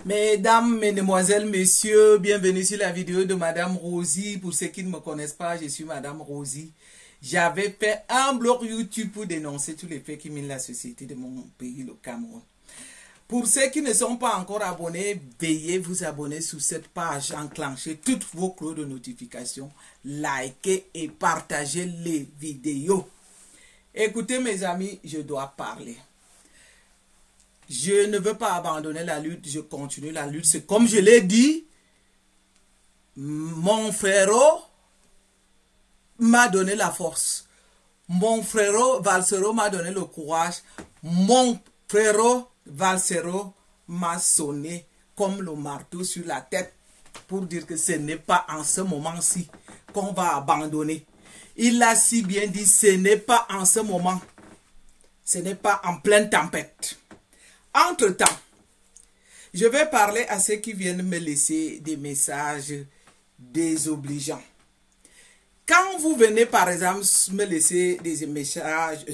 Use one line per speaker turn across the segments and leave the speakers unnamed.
Mesdames, mesdemoiselles, messieurs, bienvenue sur la vidéo de Madame Rosie. Pour ceux qui ne me connaissent pas, je suis Madame Rosie. J'avais fait un blog YouTube pour dénoncer tous les faits qui minent la société de mon pays, le Cameroun. Pour ceux qui ne sont pas encore abonnés, veuillez vous abonner sur cette page, enclencher toutes vos cloches de notification, likez et partagez les vidéos. Écoutez mes amis, je dois parler. Je ne veux pas abandonner la lutte, je continue la lutte. C'est comme je l'ai dit, mon frérot m'a donné la force. Mon frérot Valsero m'a donné le courage. Mon frérot Valsero m'a sonné comme le marteau sur la tête pour dire que ce n'est pas en ce moment-ci qu'on va abandonner. Il a si bien dit, ce n'est pas en ce moment. Ce n'est pas en pleine tempête. Entre-temps, je vais parler à ceux qui viennent me laisser des messages désobligeants. Quand vous venez, par exemple, me laisser des messages,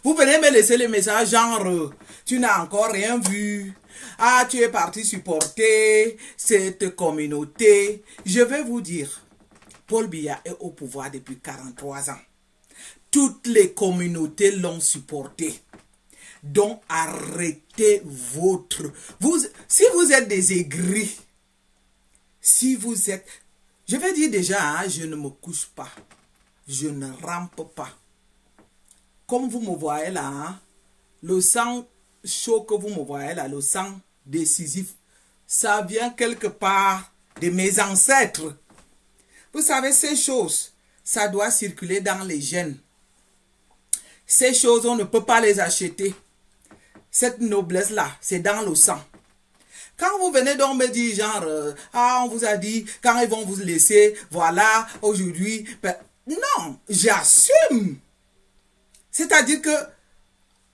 vous venez me laisser les messages genre, tu n'as encore rien vu, ah, tu es parti supporter cette communauté. Je vais vous dire, Paul Biya est au pouvoir depuis 43 ans. Toutes les communautés l'ont supporté. Donc, arrêtez votre... si vous êtes des aigris, si vous êtes... Je vais dire déjà, hein, je ne me couche pas. Je ne rampe pas. Comme vous me voyez là, hein, le sang chaud que vous me voyez là, le sang décisif, ça vient quelque part de mes ancêtres. Vous savez, ces choses, ça doit circuler dans les gènes. Ces choses, on ne peut pas les acheter. Cette noblesse-là, c'est dans le sang. Quand vous venez donc me dire, genre, ah, on vous a dit, quand ils vont vous laisser, voilà, aujourd'hui, ben, non, j'assume. C'est-à-dire que,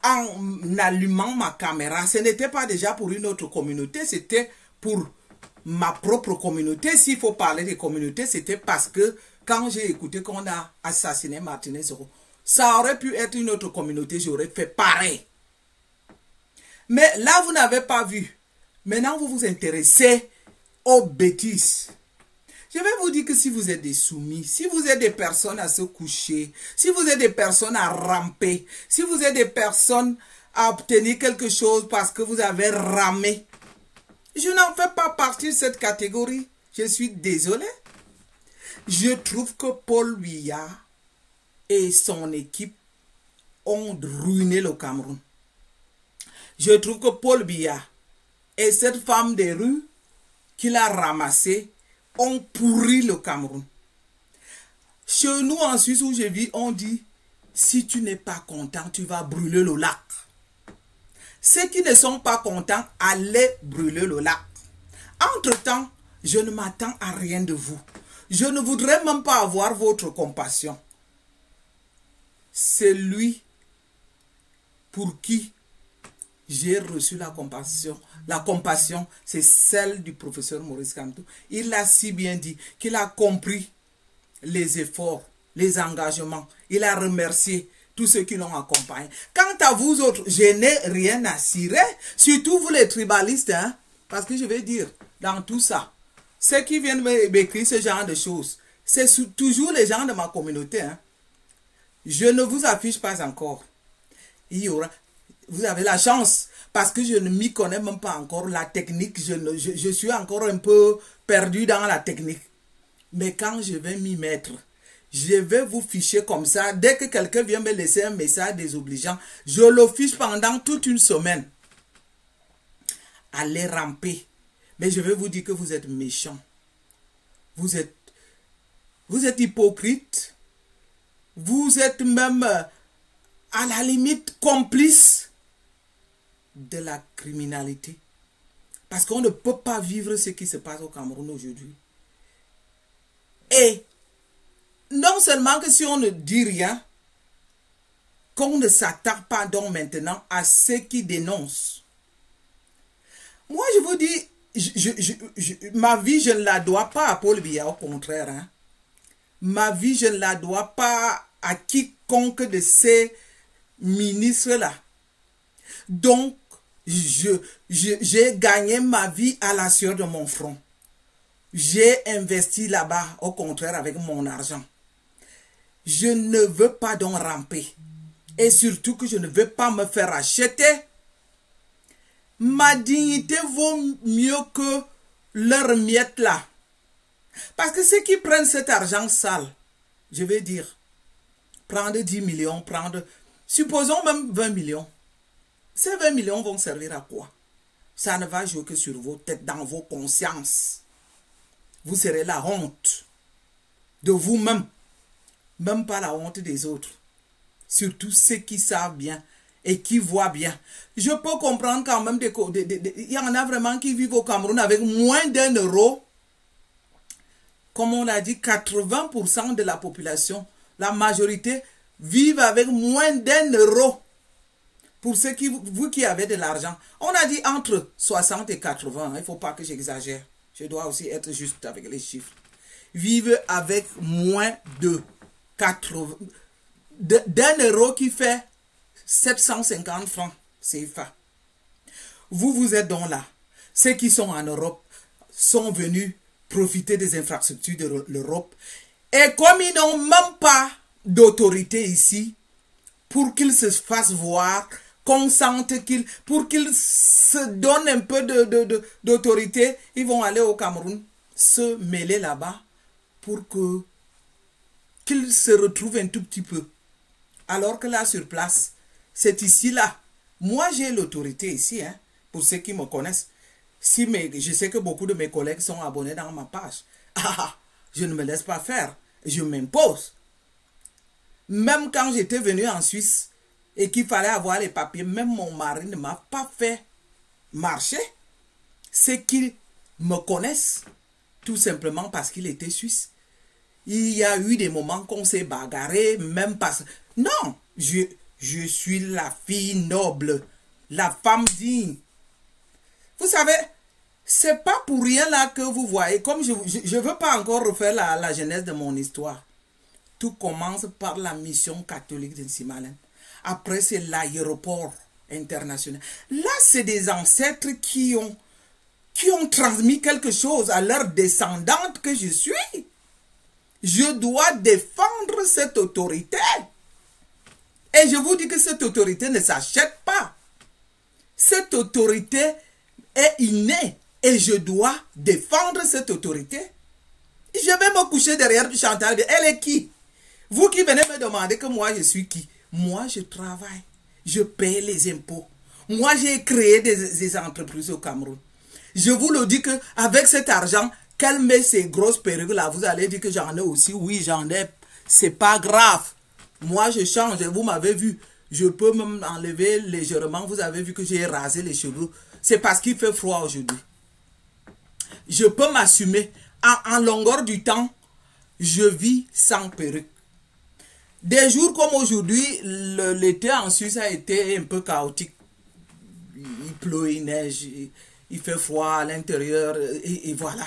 en allumant ma caméra, ce n'était pas déjà pour une autre communauté, c'était pour ma propre communauté. S'il faut parler des communautés, c'était parce que, quand j'ai écouté qu'on a assassiné Martinez Zoro, ça aurait pu être une autre communauté, j'aurais fait pareil. Mais là, vous n'avez pas vu. Maintenant, vous vous intéressez aux bêtises. Je vais vous dire que si vous êtes des soumis, si vous êtes des personnes à se coucher, si vous êtes des personnes à ramper, si vous êtes des personnes à obtenir quelque chose parce que vous avez ramé, je n'en fais pas partie de cette catégorie. Je suis désolé. Je trouve que Paul Biya et son équipe ont ruiné le Cameroun. Je trouve que Paul Biya et cette femme des rues qu'il a ramassée ont pourri le Cameroun. Chez nous en Suisse où je vis, on dit, si tu n'es pas content, tu vas brûler le lac. Ceux qui ne sont pas contents, allez brûler le lac. Entre-temps, je ne m'attends à rien de vous. Je ne voudrais même pas avoir votre compassion. C'est lui pour qui j'ai reçu la compassion. La compassion, c'est celle du professeur Maurice Kamto. Il a si bien dit qu'il a compris les efforts, les engagements. Il a remercié tous ceux qui l'ont accompagné. Quant à vous autres, je n'ai rien à cirer. Surtout vous les tribalistes. Hein, parce que je vais dire, dans tout ça, ceux qui viennent m'écrire ce genre de choses, c'est toujours les gens de ma communauté. Hein. Je ne vous affiche pas encore. Il y aura... Vous avez la chance, parce que je ne m'y connais même pas encore, la technique, je suis encore un peu perdu dans la technique. Mais quand je vais m'y mettre, je vais vous ficher comme ça. Dès que quelqu'un vient me laisser un message désobligeant, je le fiche pendant toute une semaine. Allez ramper. Mais je vais vous dire que vous êtes méchants. Vous êtes hypocrite. Vous êtes même à la limite complice de la criminalité. Parce qu'on ne peut pas vivre ce qui se passe au Cameroun aujourd'hui. Et non seulement que si on ne dit rien, qu'on ne s'attarde pas donc maintenant à ceux qui dénoncent. Moi je vous dis, ma vie je ne la dois pas à Paul Biya, au contraire. Hein. Ma vie je ne la dois pas à quiconque de ces ministres-là. Donc, j'ai gagné ma vie à la sueur de mon front. J'ai investi là-bas, au contraire, avec mon argent. Je ne veux pas donc ramper. Et surtout que je ne veux pas me faire acheter. Ma dignité vaut mieux que leur miette là. Parce que ceux qui prennent cet argent sale, je vais dire, prendre 10 millions, supposons même 20 millions. Ces 20 millions vont servir à quoi? Ça ne va jouer que sur vos têtes, dans vos consciences. Vous serez la honte de vous-même. Même pas la honte des autres. Surtout ceux qui savent bien et qui voient bien. Je peux comprendre quand même, il y en a vraiment qui vivent au Cameroun avec moins d'1 euro. Comme on l'a dit, 80% de la population, la majorité, vivent avec moins d'1 euro. Pour ceux qui, vous qui avez de l'argent, on a dit entre 60 et 80, il ne faut pas que j'exagère. Je dois aussi être juste avec les chiffres. Vivent avec moins de 80, d'1 euro qui fait 750 francs CFA. Vous êtes donc là. Ceux qui sont en Europe sont venus profiter des infrastructures de l'Europe. Et comme ils n'ont même pas d'autorité ici, pour qu'ils se fassent voir, qu'on sente pour qu'ils se donnent un peu d'autorité, ils vont aller au Cameroun, se mêler là-bas, pour qu'ils se retrouvent un tout petit peu. Alors que là, sur place, c'est ici, là. Moi, j'ai l'autorité ici, hein, pour ceux qui me connaissent. Je sais que beaucoup de mes collègues sont abonnés dans ma page. Je ne me laisse pas faire. Je m'impose. Même quand j'étais venu en Suisse et qu'il fallait avoir les papiers, même mon mari ne m'a pas fait marcher. Ceux qui me connaissent, tout simplement parce qu'il était suisse. Il y a eu des moments qu'on s'est bagarré, même parce... Non, je suis la fille noble, la femme digne. Vous savez, c'est pas pour rien là que vous voyez, comme je ne veux pas encore refaire la genèse de mon histoire. Tout commence par la mission catholique de Nsimalem. Après, c'est l'aéroport international. Là, c'est des ancêtres qui ont transmis quelque chose à leur descendante que je suis. Je dois défendre cette autorité. Et je vous dis que cette autorité ne s'achète pas. Cette autorité est innée. Et je dois défendre cette autorité. Je vais me coucher derrière Chantal. Elle est qui? Vous qui venez me demander que moi je suis qui? Moi je travaille. Je paye les impôts. Moi j'ai créé des entreprises au Cameroun. Je vous le dis qu'avec cet argent, qu'elle met ces grosses perruques là, vous allez dire que j'en ai aussi. Oui, j'en ai. C'est pas grave. Moi je change. Vous m'avez vu. Je peux même enlever légèrement. Vous avez vu que j'ai rasé les cheveux. C'est parce qu'il fait froid aujourd'hui. Je peux m'assumer. En longueur du temps, je vis sans perruque. Des jours comme aujourd'hui, l'été en Suisse a été un peu chaotique. Il pleut, il neige, il fait froid à l'intérieur et voilà.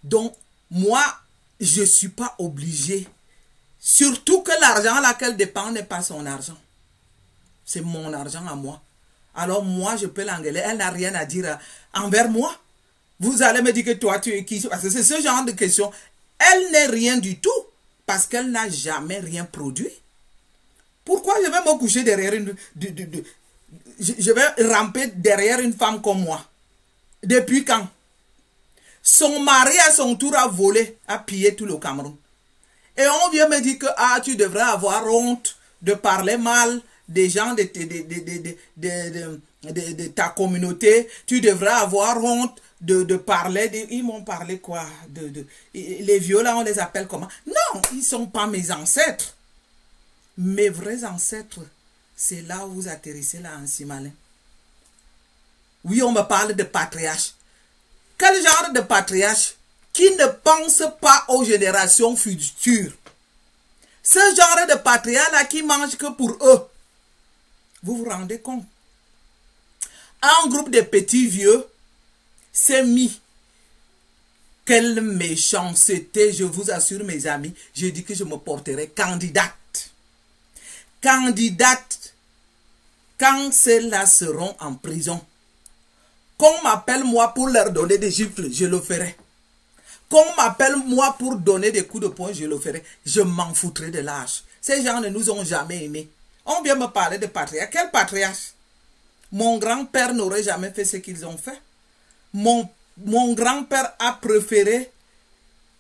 Donc, moi, je ne suis pas obligé. Surtout que l'argent à laquelle dépend n'est pas son argent. C'est mon argent à moi. Alors moi, je peux l'engueuler. Elle n'a rien à dire envers moi. Vous allez me dire que toi, tu es qui? Parce que c'est ce genre de question. Elle n'est rien du tout. Parce qu'elle n'a jamais rien produit. Pourquoi je vais me coucher derrière je vais ramper derrière une femme comme moi? Depuis quand? Son mari à son tour a volé, a pillé tout le Cameroun. Et on vient me dire que tu devrais avoir honte de parler mal des gens de ta communauté. Tu devrais avoir honte de parler. Ils m'ont parlé quoi? Les vieux là, on les appelle comment? Non, ils ne sont pas mes ancêtres. Mes vrais ancêtres, c'est là où vous atterrissez là en Nsimalem. Oui, on me parle de patriarche. Quel genre de patriarche qui ne pense pas aux générations futures? Ce genre de patriarche là qui mange que pour eux. Vous vous rendez compte? Un groupe de petits vieux s'est mis. Quelle méchanceté, je vous assure mes amis. Je dis que je me porterai candidate. Candidate quand ceux-là seront en prison, qu'on m'appelle moi pour leur donner des gifles, je le ferai. Qu'on m'appelle moi pour donner des coups de poing, je le ferai. Je m'en foutrai de l'âge. Ces gens ne nous ont jamais aimés. On vient me parler de patriarche. Quel patriarche? Mon grand-père n'aurait jamais fait ce qu'ils ont fait. Mon grand-père a préféré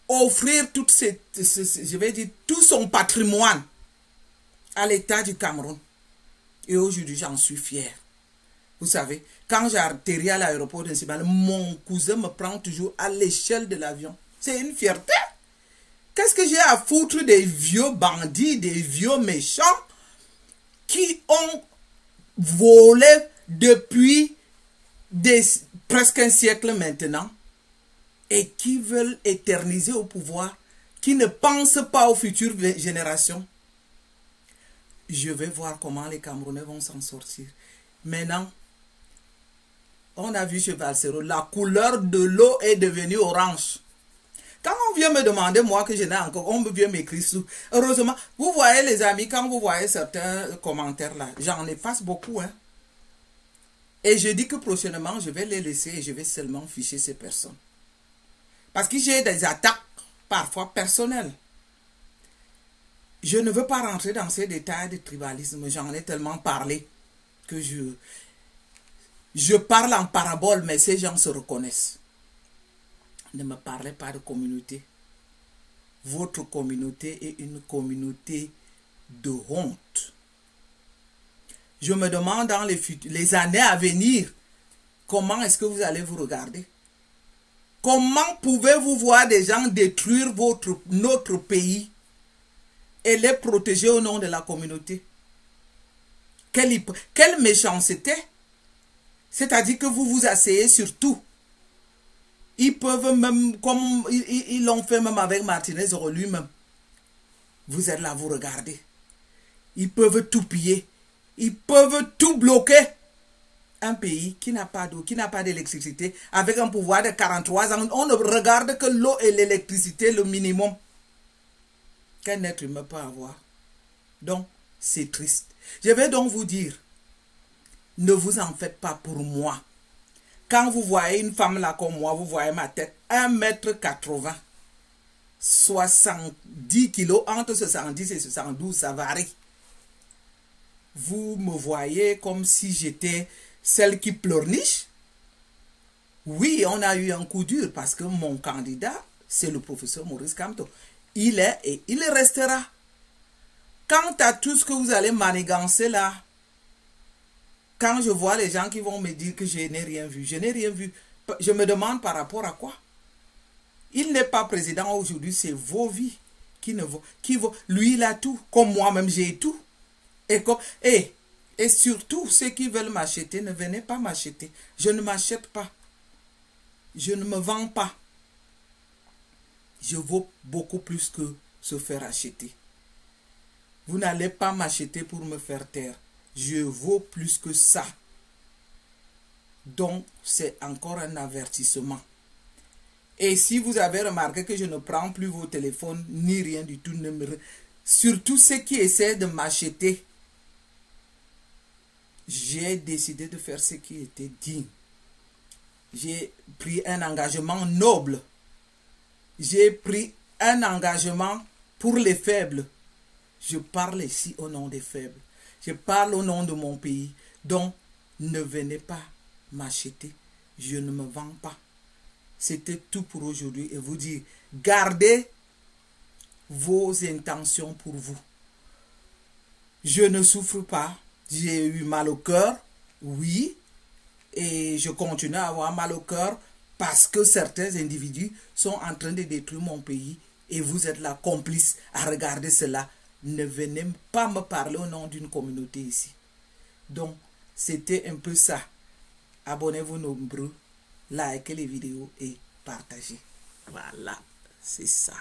offrir tout son patrimoine à l'État du Cameroun. Et aujourd'hui, j'en suis fier. Vous savez, quand j'atterris à l'aéroport de Nsibala, mon cousin me prend toujours à l'échelle de l'avion. C'est une fierté. Qu'est-ce que j'ai à foutre des vieux bandits, des vieux méchants qui ont volé depuis presque un siècle maintenant et qui veulent éterniser au pouvoir, qui ne pensent pas aux futures générations. Je vais voir comment les Camerounais vont s'en sortir. Maintenant, on a vu chez Valsero, la couleur de l'eau est devenue orange. Quand on vient me demander, moi, que je n'ai encore, on vient m'écrire sous. Heureusement, vous voyez les amis, quand vous voyez certains commentaires là, j'en efface beaucoup. Hein. Et je dis que prochainement, je vais les laisser et je vais seulement ficher ces personnes. Parce que j'ai des attaques, parfois personnelles. Je ne veux pas rentrer dans ces détails de tribalisme. J'en ai tellement parlé que je parle en parabole, mais ces gens se reconnaissent. Ne me parlez pas de communauté. Votre communauté est une communauté de honte. Je me demande dans les années à venir, comment est-ce que vous allez vous regarder? Comment pouvez-vous voir des gens détruire notre pays et les protéger au nom de la communauté? Quelle méchanceté! C'est-à-dire que vous vous asseyez sur tout. Ils peuvent même, comme ils l'ont fait même avec Martinez lui-même. Vous êtes là, vous regardez. Ils peuvent tout piller. Ils peuvent tout bloquer. Un pays qui n'a pas d'eau, qui n'a pas d'électricité, avec un pouvoir de 43 ans, on ne regarde que l'eau et l'électricité, le minimum qu'un être humain peut avoir. Donc, c'est triste. Je vais donc vous dire, ne vous en faites pas pour moi. Quand vous voyez une femme là comme moi, vous voyez ma tête, 1,80 m, 70 kg, entre 70 et 72, ça varie. Vous me voyez comme si j'étais celle qui pleurniche. Oui, on a eu un coup dur parce que mon candidat, c'est le professeur Maurice Kamto. Il est et il restera. Quant à tout ce que vous allez manigancer là, quand je vois les gens qui vont me dire que je n'ai rien vu, je n'ai rien vu. Je me demande par rapport à quoi? Il n'est pas président aujourd'hui, c'est vos vies qui ne vaut. Lui, il a tout. Comme moi-même, j'ai tout. Et surtout, ceux qui veulent m'acheter, ne venez pas m'acheter. Je ne m'achète pas. Je ne me vends pas. Je vaux beaucoup plus que se faire acheter. Vous n'allez pas m'acheter pour me faire taire. Je vaux plus que ça. Donc, c'est encore un avertissement. Et si vous avez remarqué que je ne prends plus vos téléphones, ni rien du tout, surtout ceux qui essaient de m'acheter, j'ai décidé de faire ce qui était digne. J'ai pris un engagement noble. J'ai pris un engagement pour les faibles. Je parle ici au nom des faibles. Je parle au nom de mon pays. Donc, ne venez pas m'acheter. Je ne me vends pas. C'était tout pour aujourd'hui. Et vous dire, gardez vos intentions pour vous. Je ne souffre pas. J'ai eu mal au cœur. Oui. Et je continue à avoir mal au cœur parce que certains individus sont en train de détruire mon pays. Et vous êtes là, complices, à regarder cela. Ne venez pas me parler au nom d'une communauté ici. Donc, c'était un peu ça. Abonnez-vous nombreux, likez les vidéos et partagez. Voilà, c'est ça.